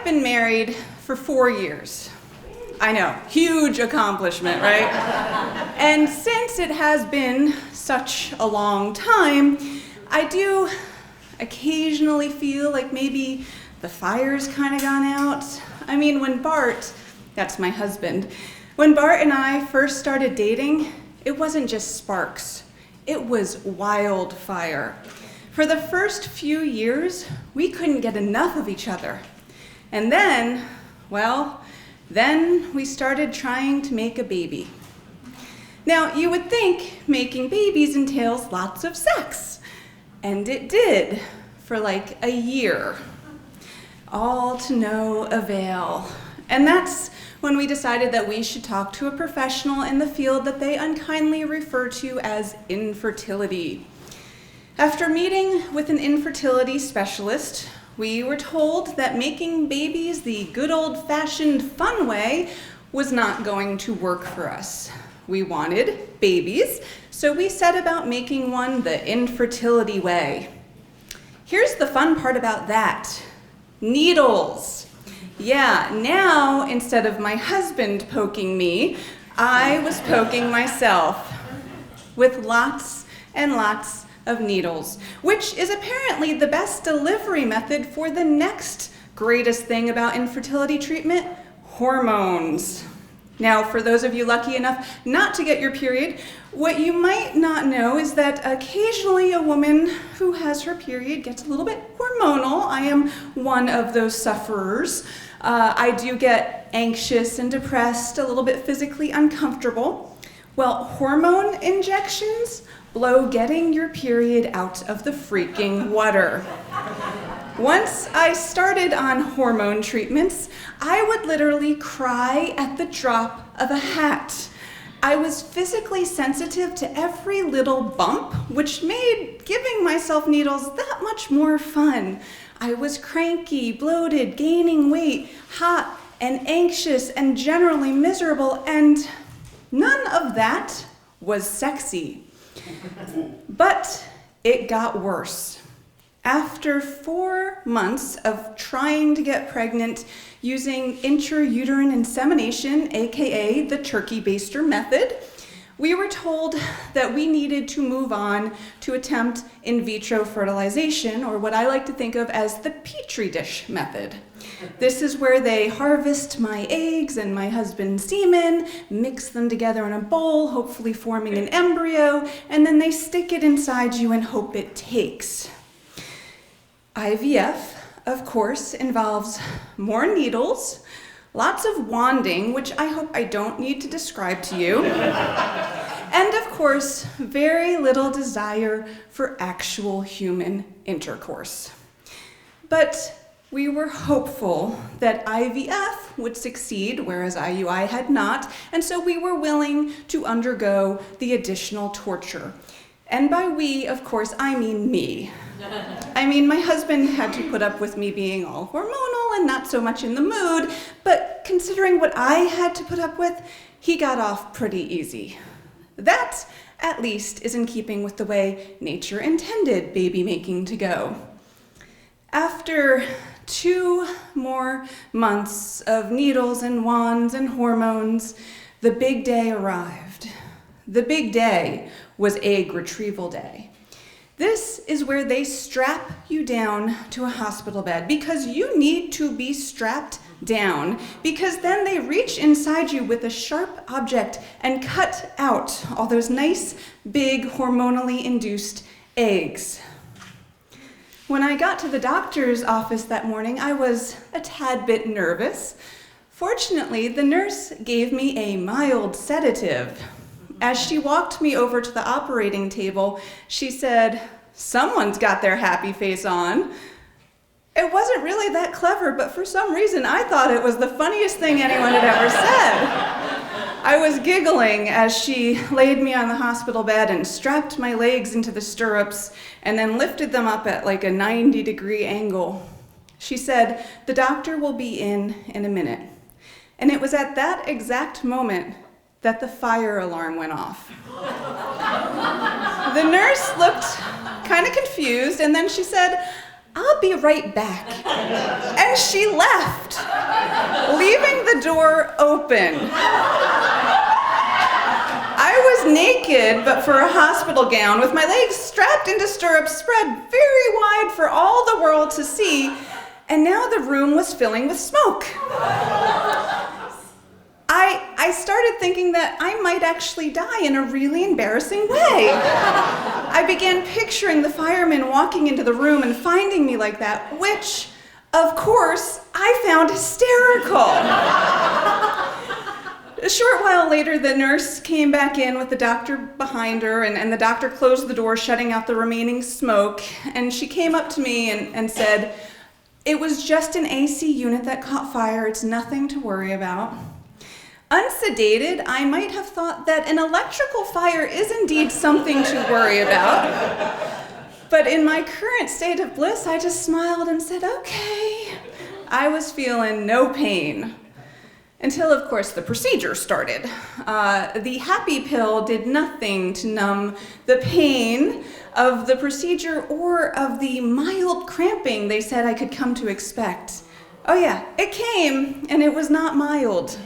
been married for 4 years. I know, huge accomplishment, right? And since it has been such a long time, I do occasionally feel like maybe the fire's kind of gone out. I mean, when Bart, that's my husband, when Bart and I first started dating, it wasn't just sparks, it was wildfire. For the first few years, we couldn't get enough of each other. And then, then we started trying to make a baby. Now, you would think making babies entails lots of sex, and it did for like a year. All to no avail. And that's when we decided that we should talk to a professional in the field that they unkindly refer to as infertility. After meeting with an infertility specialist, we were told that making babies the good old-fashioned fun way was not going to work for us. We wanted babies, so we set about making one the infertility way. Here's the fun part about that. Needles. Yeah, now instead of my husband poking me, I was poking myself with lots and lots of needles, which is apparently the best delivery method for the next greatest thing about infertility treatment, hormones. Now, for those of you lucky enough not to get your period, what you might not know is that occasionally a woman who has her period gets a little bit hormonal. I am one of those sufferers. I do get anxious and depressed, a little bit physically uncomfortable. Well, hormone injections blow getting your period out of the freaking water. Once I started on hormone treatments, I would literally cry at the drop of a hat. I was physically sensitive to every little bump, which made giving myself needles that much more fun. I was cranky, bloated, gaining weight, hot and anxious and generally miserable, and none of that was sexy. But it got worse. After 4 months of trying to get pregnant using intrauterine insemination, aka the turkey baster method, we were told that we needed to move on to attempt in vitro fertilization, or what I like to think of as the petri dish method. This is where they harvest my eggs and my husband's semen, mix them together in a bowl, hopefully forming an embryo, and then they stick it inside you and hope it takes. IVF, of course, involves more needles, lots of wanding, which I hope I don't need to describe to you, and of course, very little desire for actual human intercourse. But we were hopeful that IVF would succeed, whereas IUI had not, and so we were willing to undergo the additional torture. And by we, of course, I mean me. I mean, my husband had to put up with me being all hormonal and not so much in the mood, but considering what I had to put up with, he got off pretty easy. That, at least, is in keeping with the way nature intended baby making to go. After 2 more months of needles and wands and hormones, the big day arrived. The big day was egg retrieval day. This is where they strap you down to a hospital bed because you need to be strapped down, because then they reach inside you with a sharp object and cut out all those nice, big, hormonally induced eggs. When I got to the doctor's office that morning, I was a tad bit nervous. Fortunately, the nurse gave me a mild sedative. As she walked me over to the operating table, she said, "Someone's got their happy face on." It wasn't really that clever, but for some reason I thought it was the funniest thing anyone had ever said. I was giggling as she laid me on the hospital bed and strapped my legs into the stirrups and then lifted them up at like a 90-degree angle. She said, "The doctor will be in a minute." And it was at that exact moment that the fire alarm went off. The nurse looked kind of confused, and then she said, "I'll be right back." And she left, leaving the door open. I was naked, but for a hospital gown, with my legs strapped into stirrups spread very wide for all the world to see, and now the room was filling with smoke. I started thinking that I might actually die in a really embarrassing way. I began picturing the firemen walking into the room and finding me like that, which, of course, I found hysterical. A short while later, the nurse came back in with the doctor behind her, and the doctor closed the door, shutting out the remaining smoke, and she came up to me and said, "It was just an AC unit that caught fire. It's nothing to worry about." Unsedated, I might have thought that an electrical fire is indeed something to worry about. But in my current state of bliss, I just smiled and said, "Okay." I was feeling no pain. Until, of course, the procedure started. The happy pill did nothing to numb the pain of the procedure or of the mild cramping they said I could come to expect. Oh yeah, it came, and it was not mild.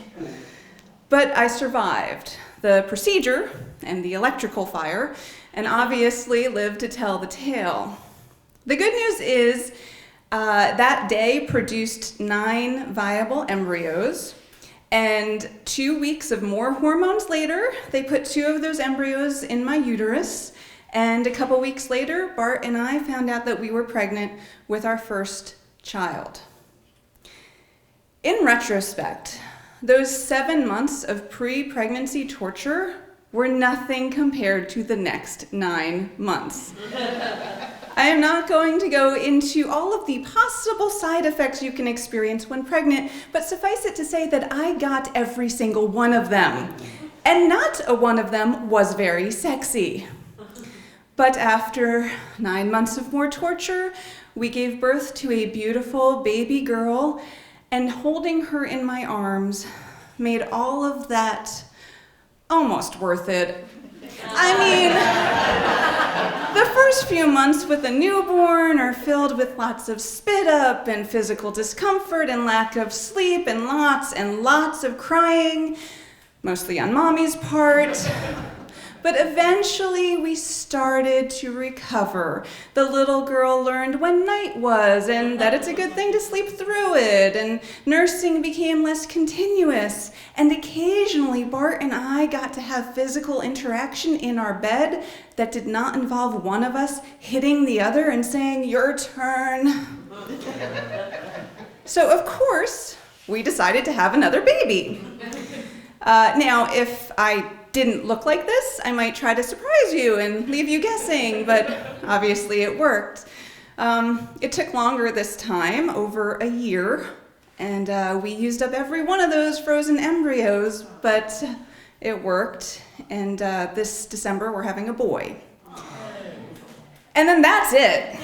But I survived the procedure and the electrical fire, and obviously lived to tell the tale. The good news is that day produced 9 viable embryos, and 2 weeks of more hormones later, they put 2 of those embryos in my uterus, and a couple weeks later, Bart and I found out that we were pregnant with our first child. In retrospect, those 7 months of pre-pregnancy torture were nothing compared to the next 9 months. I am not going to go into all of the possible side effects you can experience when pregnant, but suffice it to say that I got every single one of them. And not a one of them was very sexy. But after 9 months of more torture, we gave birth to a beautiful baby girl, and holding her in my arms made all of that almost worth it. I mean, the first few months with a newborn are filled with lots of spit up and physical discomfort and lack of sleep and lots of crying, mostly on mommy's part. But eventually we started to recover. The little girl learned when night was and that it's a good thing to sleep through it, and nursing became less continuous, and occasionally Bart and I got to have physical interaction in our bed that did not involve one of us hitting the other and saying, "Your turn." So of course, we decided to have another baby. Now, if I didn't look like this, I might try to surprise you and leave you guessing, but obviously it worked. It took longer this time, over a year, and we used up every one of those frozen embryos, but it worked, and this December we're having a boy. And then that's it.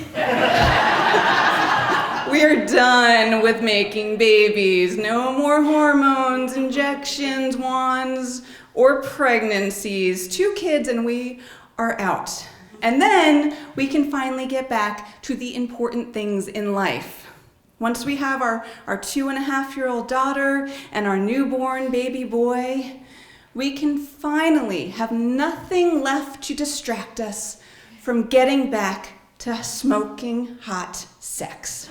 We're done with making babies. No more hormones, injections, wands, or pregnancies. 2 kids and we are out. And then we can finally get back to the important things in life. Once we have our 2.5-year-old daughter and our newborn baby boy, we can finally have nothing left to distract us from getting back to smoking hot sex.